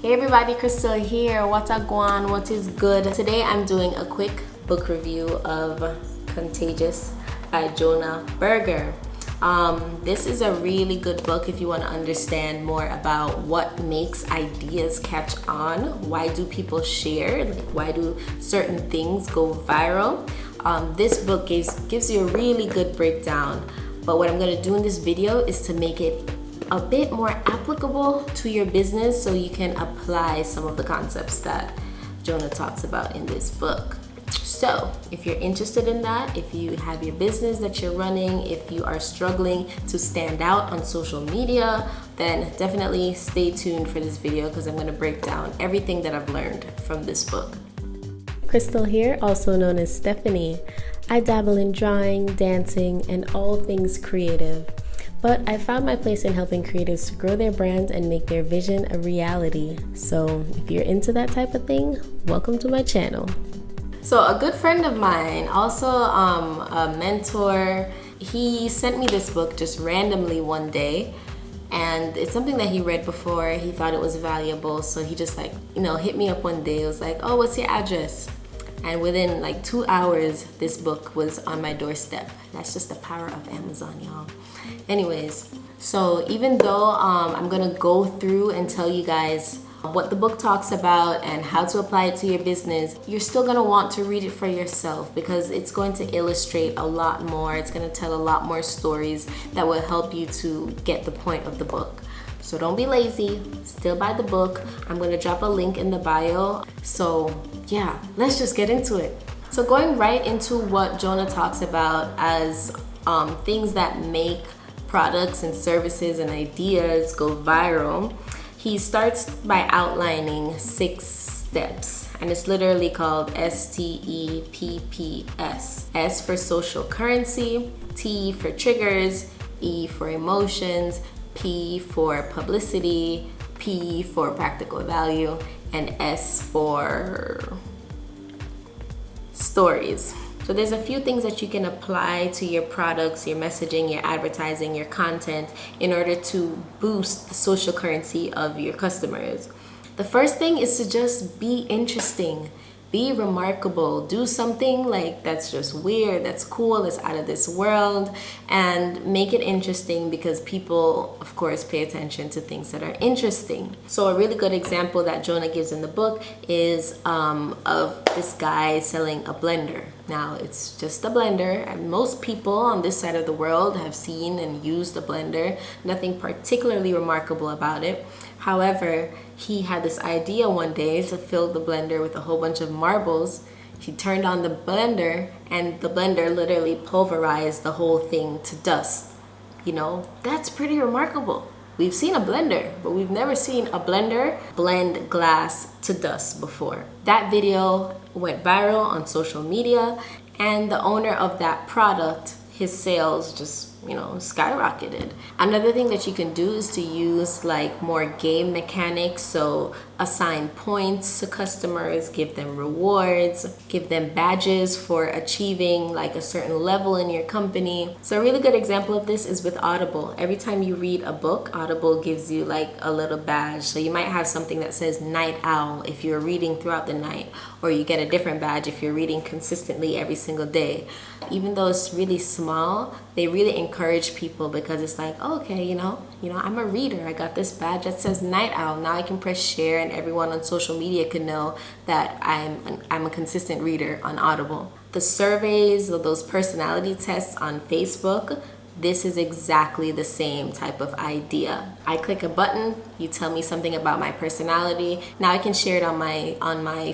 Hey everybody, Crystal here. What's up, Guan? What is good? Today I'm doing a quick book review of Contagious by Jonah Berger. This is a really good book if you want to understand more about what makes ideas catch on. Why do people share? Why do certain things go viral? This book gives you a really good breakdown. But what I'm going to do in this video is to make it a bit more applicable to your business so you can apply some of the concepts that Jonah talks about in this book. So if you're interested in that, if you have your business that you're running, if you are struggling to stand out on social media, then definitely stay tuned for this video because I'm going to break down everything that I've learned from this book. Crystal here, also known as Stephanie. I dabble in drawing, dancing, and all things creative. But I found my place in helping creatives to grow their brand and make their vision a reality. So if you're into that type of thing, welcome to my channel. So a good friend of mine, also a mentor, he sent me this book just randomly one day. And it's something that he read before. He thought it was valuable. So he just hit me up one day. It was like, oh, what's your address? And within 2 hours, this book was on my doorstep. That's just the power of Amazon, y'all. Anyways, so even though I'm gonna go through and tell you guys what the book talks about and how to apply it to your business, you're still gonna want to read it for yourself because it's going to illustrate a lot more. It's gonna tell a lot more stories that will help you to get the point of the book. So don't be lazy, still buy the book. I'm gonna drop a link in the bio. So yeah, let's just get into it. So going right into what Jonah talks about as things that make products and services and ideas go viral, he starts by outlining 6 steps, and it's literally called STEPPS. S for social currency, T for triggers, E for emotions, P for publicity, P for practical value, and S for stories. So there's a few things that you can apply to your products, your messaging, your advertising, your content in order to boost the social currency of your customers. The first thing is to just be interesting. Be remarkable. Do something that's just weird, that's cool, that's out of this world, and make it interesting because people, of course, pay attention to things that are interesting. So a really good example that Jonah gives in the book is of this guy selling a blender. Now, it's just a blender, and most people on this side of the world have seen and used a blender. Nothing particularly remarkable about it. However, he had this idea one day to fill the blender with a whole bunch of marbles. He turned on the blender, and the blender literally pulverized the whole thing to dust. You know, that's pretty remarkable. We've seen a blender, but we've never seen a blender blend glass to dust before. That video went viral on social media, and the owner of that product, his sales just skyrocketed. Another thing that you can do is to use more game mechanics. So assign points to customers, give them rewards, give them badges for achieving a certain level in your company. So a really good example of this is with Audible. Every time you read a book, Audible gives you a little badge. So you might have something that says Night Owl if you're reading throughout the night, or you get a different badge if you're reading consistently every single day. Even though it's really small, they really encourage people because it's okay, I'm a reader. I got this badge that says Night Owl. Now I can press share and everyone on social media can know that I'm a consistent reader on Audible. The surveys or those personality tests on Facebook, this is exactly the same type of idea. I click a button, you tell me something about my personality. Now I can share it on my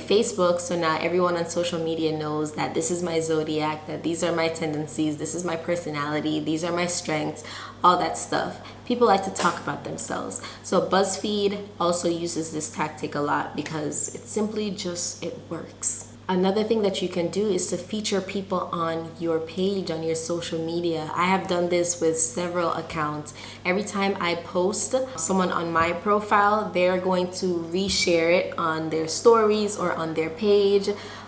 Facebook, so now everyone on social media knows that this is my zodiac, that these are my tendencies, this is my personality, these are my strengths, all that stuff. People like to talk about themselves. So BuzzFeed also uses this tactic a lot because it works. Another thing that you can do is to feature people on your page, on your social media. I have done this with several accounts. Every time I post someone on my profile, they're going to reshare it on their stories or on their page.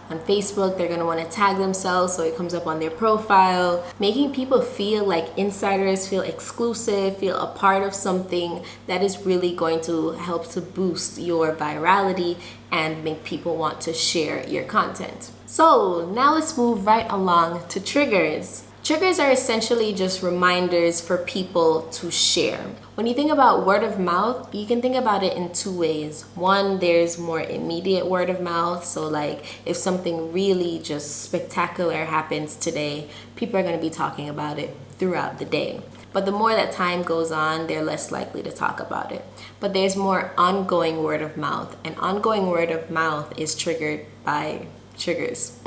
On Facebook, they're going to want to tag themselves so it comes up on their profile, making people feel like insiders, feel exclusive, feel a part of something that is really going to help to boost your virality and make people want to share your content. So now let's move right along to triggers. Triggers are essentially just reminders for people to share. When you think about word of mouth, you can think about it in two ways. One, there's more immediate word of mouth. So like if something really just spectacular happens today, people are going to be talking about it throughout the day. But the more that time goes on, they're less likely to talk about it. But there's more ongoing word of mouth, and ongoing word of mouth is triggered by triggers.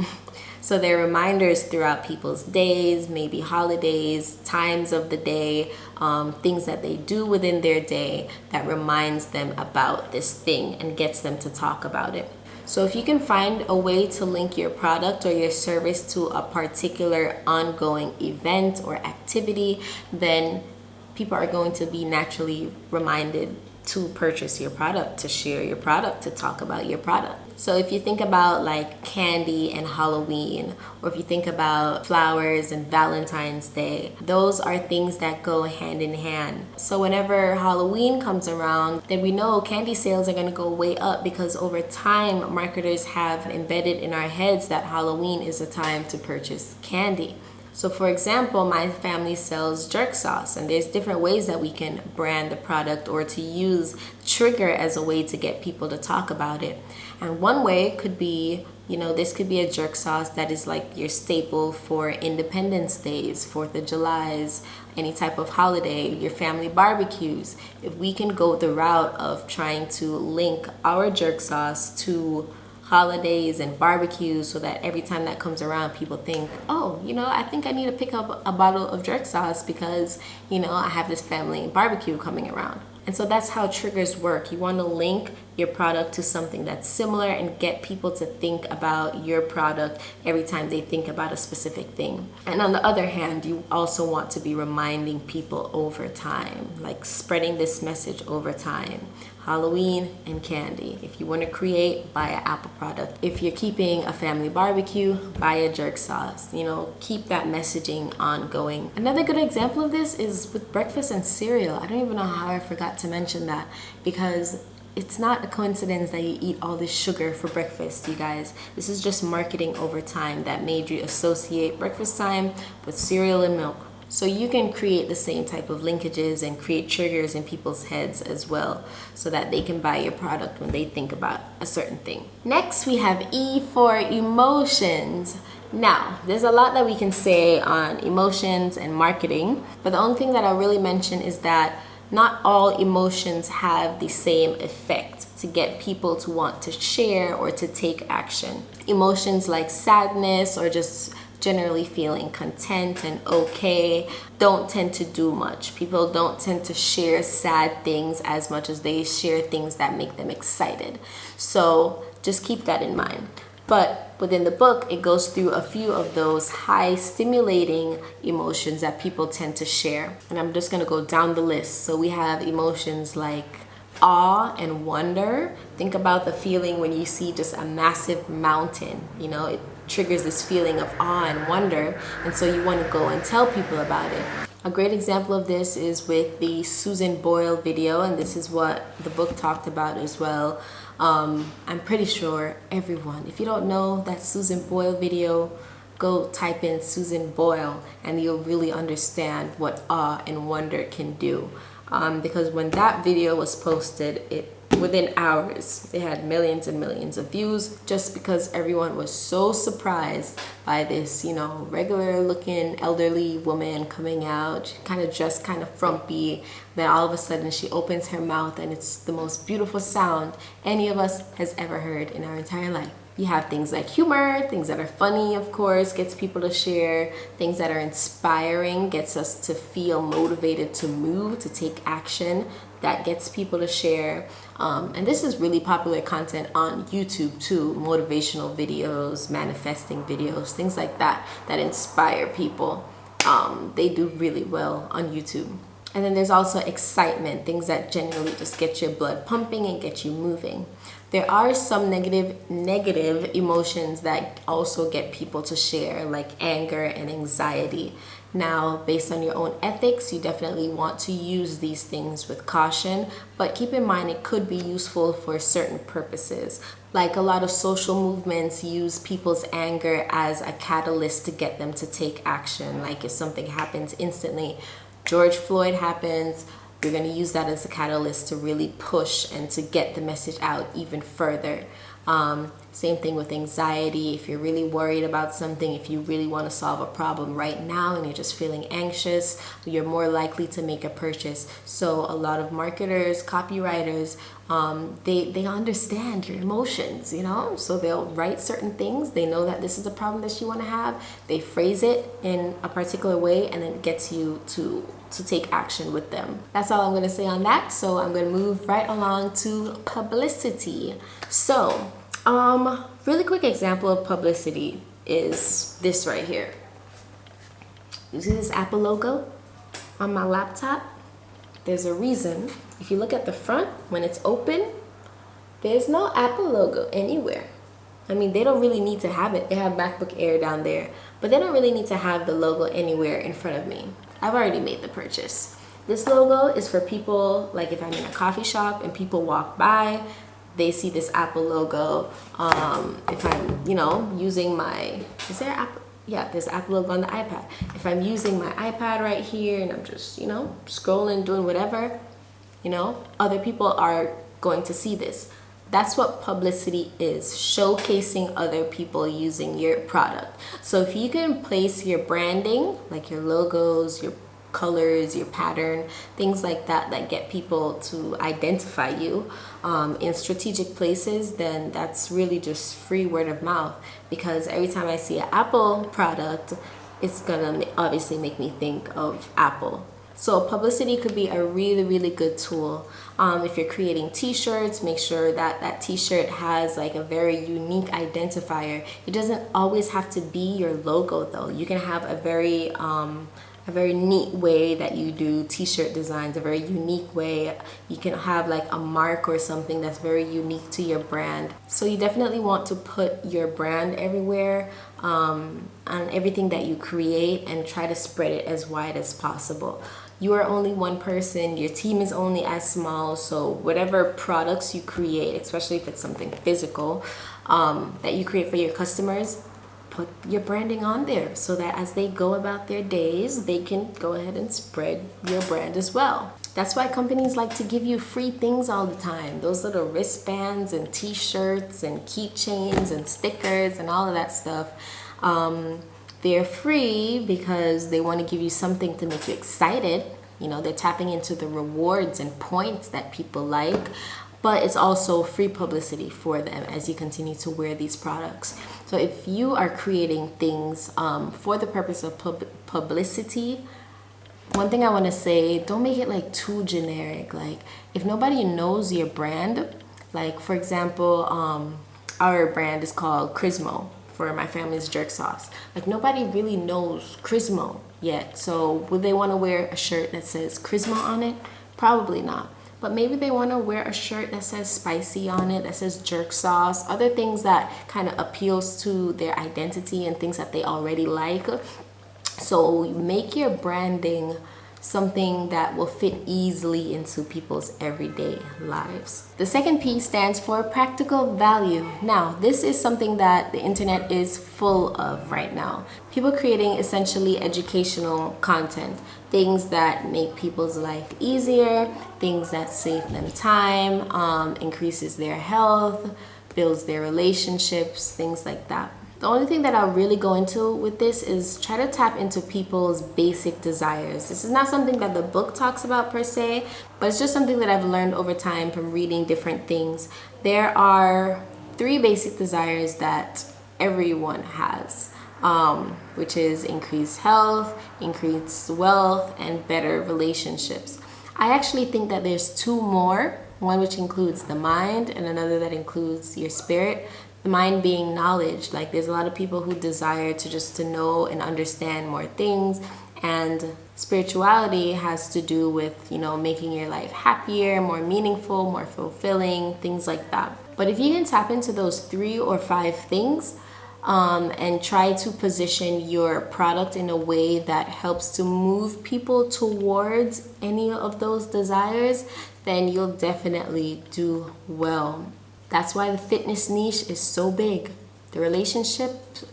So they're reminders throughout people's days, maybe holidays, times of the day, things that they do within their day that reminds them about this thing and gets them to talk about it. So if you can find a way to link your product or your service to a particular ongoing event or activity, then people are going to be naturally reminded to purchase your product, to share your product, to talk about your product. So if you think about like candy and Halloween, or if you think about flowers and Valentine's Day, those are things that go hand in hand. So whenever Halloween comes around, then we know candy sales are going to go way up, because over time marketers have embedded in our heads that Halloween is a time to purchase candy. So for example, my family sells jerk sauce, and there's different ways that we can brand the product or to use trigger as a way to get people to talk about it. And one way could be, this could be a jerk sauce that is like your staple for Independence Days, 4th of July's, any type of holiday, your family barbecues. If we can go the route of trying to link our jerk sauce to holidays and barbecues, so that every time that comes around, people think, oh, I think I need to pick up a bottle of jerk sauce because, I have this family barbecue coming around. And so that's how triggers work. You want to link your product to something that's similar and get people to think about your product every time they think about a specific thing. And on the other hand, you also want to be reminding people over time, like spreading this message over time. Halloween and candy. If you want to create, buy an Apple product. If you're keeping a family barbecue, buy a jerk sauce. Keep that messaging ongoing. Another good example of this is with breakfast and cereal. I don't even know how I forgot to mention that, because it's not a coincidence that you eat all this sugar for breakfast, you guys. This is just marketing over time that made you associate breakfast time with cereal and milk. So you can create the same type of linkages and create triggers in people's heads as well, so that they can buy your product when they think about a certain thing. Next, we have E for emotions. Now, there's a lot that we can say on emotions and marketing, but the only thing that I'll really mention is that not all emotions have the same effect to get people to want to share or to take action. Emotions like sadness or just generally feeling content and okay don't tend to do much. People don't tend to share sad things as much as they share things that make them excited. So just keep that in mind. But within the book, it goes through a few of those high stimulating emotions that people tend to share. And I'm just going to go down the list. So we have emotions like awe and wonder. Think about the feeling when you see just a massive mountain. It triggers this feeling of awe and wonder, and so you want to go and tell people about it. A great example of this is with the Susan Boyle video, and this is what the book talked about as well. I'm pretty sure everyone, if you don't know that Susan Boyle video, go type in Susan Boyle and you'll really understand what awe and wonder can do. Because when that video was posted, within hours, it had millions and millions of views, just because everyone was so surprised by this, regular looking elderly woman coming out, kind of dressed kind of frumpy. Then all of a sudden she opens her mouth and it's the most beautiful sound any of us has ever heard in our entire life. You have things like humor, things that are funny, of course, gets people to share. Things that are inspiring, gets us to feel motivated to move, to take action. That gets people to share. And this is really popular content on YouTube too. Motivational videos, manifesting videos, things like that, that inspire people. They do really well on YouTube. And then there's also excitement, things that genuinely just get your blood pumping and get you moving. There are some negative emotions that also get people to share, like anger and anxiety. Now, based on your own ethics, you definitely want to use these things with caution, but keep in mind it could be useful for certain purposes. Like a lot of social movements use people's anger as a catalyst to get them to take action. Like if something happens instantly, George Floyd happens, you're going to use that as a catalyst to really push and to get the message out even further. Same thing with anxiety. If you're really worried about something, if you really want to solve a problem right now and you're just feeling anxious, you're more likely to make a purchase. So a lot of marketers, copywriters, they understand your emotions, you know? So they'll write certain things. They know that this is a problem that you want to have. They phrase it in a particular way and then it gets you to take action with them. That's all I'm going to say on that. So I'm going to move right along to publicity. So, really quick example of publicity is this right here. You see this Apple logo on my laptop? There's a reason. If you look at the front, when it's open, there's no Apple logo anywhere. I mean, they don't really need to have it. They have MacBook Air down there, but they don't really need to have the logo anywhere in front of me. I've already made the purchase. This logo is for people, like if I'm in a coffee shop and people walk by, they see this Apple logo. If I'm, using my, is there Apple? Yeah, there's Apple logo on the iPad. If I'm using my iPad right here and I'm just, scrolling, doing whatever, other people are going to see this. That's what publicity is, showcasing other people using your product. So if you can place your branding, like your logos, your colors, your pattern, things like that, that get people to identify you in strategic places, then that's really just free word of mouth. Because every time I see an Apple product, it's gonna obviously make me think of Apple. So publicity could be a really, really good tool. If you're creating t-shirts, make sure that that t-shirt has like a very unique identifier. It doesn't always have to be your logo though. You can have a very neat way that you do t-shirt designs, a very unique way. You can have like a mark or something that's very unique to your brand. So you definitely want to put your brand everywhere, on everything that you create, and try to spread it as wide as possible. You are only one person, your team is only as small, so whatever products you create, especially if it's something physical, that you create for your customers, put your branding on there so that as they go about their days, they can go ahead and spread your brand as well. That's why companies like to give you free things all the time. Those little wristbands and t-shirts and keychains and stickers and all of that stuff. They're free because they want to give you something to make you excited. They're tapping into the rewards and points that people like, but it's also free publicity for them as you continue to wear these products. So if you are creating things for the purpose of publicity, one thing I want to say, don't make it like too generic. Like if nobody knows your brand, like for example, our brand is called Crismo for my family's jerk sauce. Like nobody really knows Crismo yet. So would they want to wear a shirt that says Crismo on it? Probably not. But maybe they want to wear a shirt that says spicy on it, that says jerk sauce, other things that kind of appeals to their identity and things that they already like. So make your branding something that will fit easily into people's everyday lives. The second P stands for practical value. Now, this is something that the internet is full of right now. People creating essentially educational content, things that make people's life easier, things that save them time, increases their health, builds their relationships, things like that. The only thing that I'll really go into with this is try to tap into people's basic desires. This is not something that the book talks about per se, but it's just something that I've learned over time from reading different things. There are 3 basic desires that everyone has, which is increased health, increased wealth, and better relationships. I actually think that there's 2 more, one which includes the mind and another that includes your spirit. The mind being knowledge. Like there's a lot of people who desire to know and understand more things, And spirituality has to do with, making your life happier, more meaningful, more fulfilling, things like that. But if you can tap into those 3 or 5 things, and try to position your product in a way that helps to move people towards any of those desires, then you'll definitely do well. That's why the fitness niche is so big. The relationship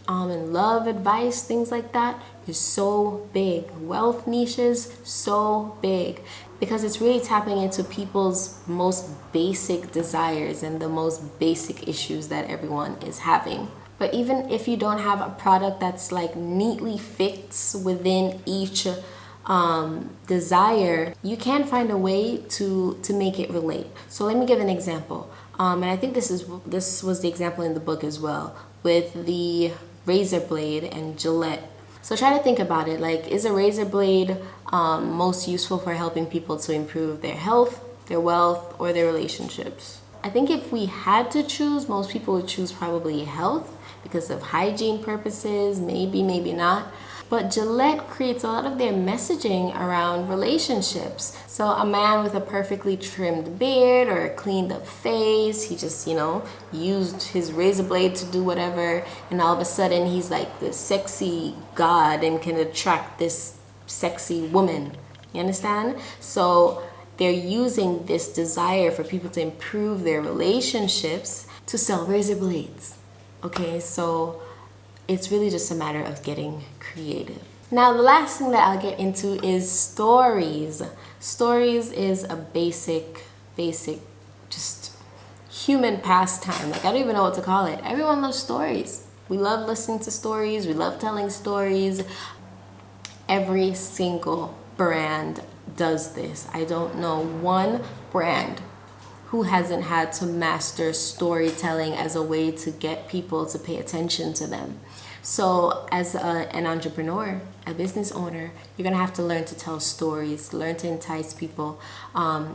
and love advice, things like that, is so big. Wealth niches, so big. Because it's really tapping into people's most basic desires and the most basic issues that everyone is having. But even if you don't have a product that's like neatly fits within each desire, you can find a way to make it relate. So let me give an example. And I think this was the example in the book as well, with the razor blade and Gillette. So try to think about it. Like, is a razor blade most useful for helping people to improve their health, their wealth, or their relationships? I think if we had to choose, most people would choose probably health because of hygiene purposes, maybe not. But Gillette creates a lot of their messaging around relationships. So a man with a perfectly trimmed beard or a cleaned up face, he just, used his razor blade to do whatever, and all of a sudden he's like this sexy god and can attract this sexy woman. You understand? So they're using this desire for people to improve their relationships to sell razor blades. Okay, so it's really just a matter of getting creative. Now, the last thing that I'll get into is stories. Stories is a basic, just human pastime. Like, I don't even know what to call it. Everyone loves stories. We love listening to stories. We love telling stories. Every single brand does this. I don't know one brand who hasn't had to master storytelling as a way to get people to pay attention to them. So as an entrepreneur, a business owner, you're gonna have to learn to tell stories, learn to entice people.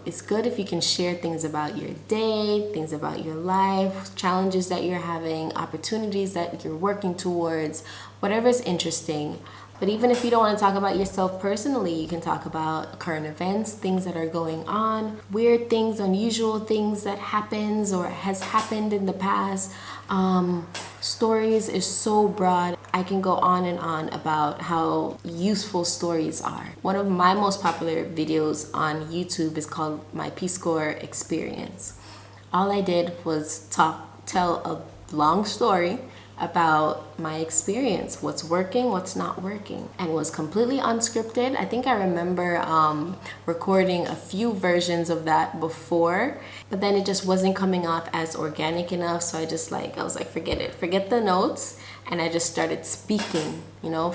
It's good if you can share things about your day, things about your life, challenges that you're having, opportunities that you're working towards, whatever's interesting. But even if you don't want to talk about yourself personally, you can talk about current events, things that are going on, weird things, unusual things that happens or has happened in the past. Stories is so broad. I can go on and on about how useful stories are. One of my most popular videos on YouTube is called My Peace Corps Experience. All I did was tell a long story about my experience, what's working, what's not working, and was completely unscripted. I think I remember recording a few versions of that before, but then it just wasn't coming off as organic enough, so I was like, forget it, forget the notes, and I just started speaking,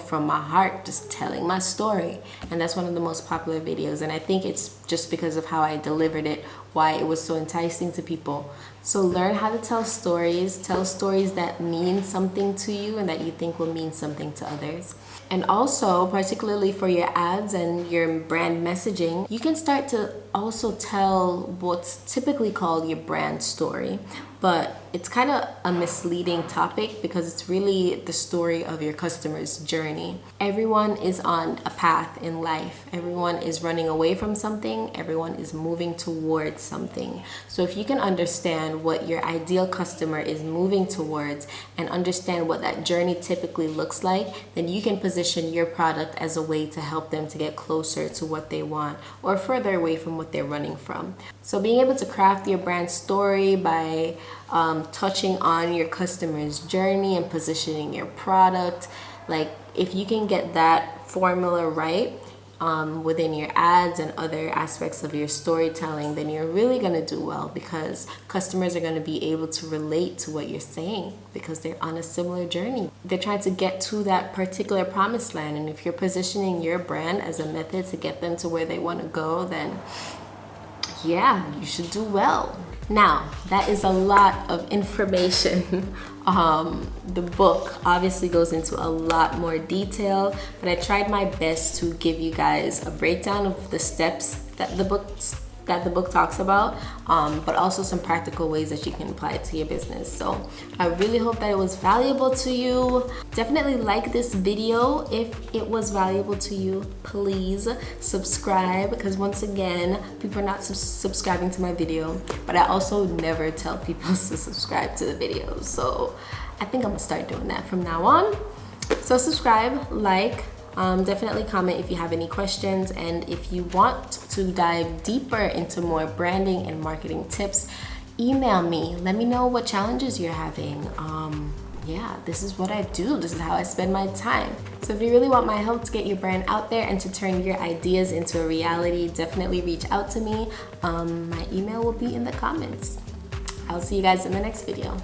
from my heart, just telling my story. And that's one of the most popular videos, and I think it's just because of how I delivered it, why it was so enticing to people. So learn how to tell stories that mean something to you and that you think will mean something to others. And also, particularly for your ads and your brand messaging, you can start to also tell what's typically called your brand story. But it's kind of a misleading topic because it's really the story of your customer's journey. Everyone is on a path in life. Everyone is running away from something. Everyone is moving towards something. So if you can understand what your ideal customer is moving towards and understand what that journey typically looks like, then you can position your product as a way to help them to get closer to what they want or further away from what they're running from. So being able to craft your brand story by touching on your customer's journey and positioning your product, like if you can get that formula right within your ads and other aspects of your storytelling, then you're really going to do well because customers are going to be able to relate to what you're saying because they're on a similar journey. They're trying to get to that particular promised land, and if you're positioning your brand as a method to get them to where they want to go, then yeah, you should do well. Now, that is a lot of information. The book obviously goes into a lot more detail, but I tried my best to give you guys a breakdown of the steps that the book that the book talks about, but also some practical ways that you can apply it to your business. So I really hope that it was valuable to you. Definitely like this video if it was valuable to you. Please subscribe, because once again, people are not subscribing to my video, but I also never tell people to subscribe to the videos. So I think I'm gonna start doing that from now on. So subscribe, like, definitely comment if you have any questions, and if you want to dive deeper into more branding and marketing tips, email me. Let me know what challenges you're having. Yeah, this is what I do. This is how I spend my time. So if you really want my help to get your brand out there and to turn your ideas into a reality, definitely reach out to me. My email will be in the comments. I'll see you guys in the next video.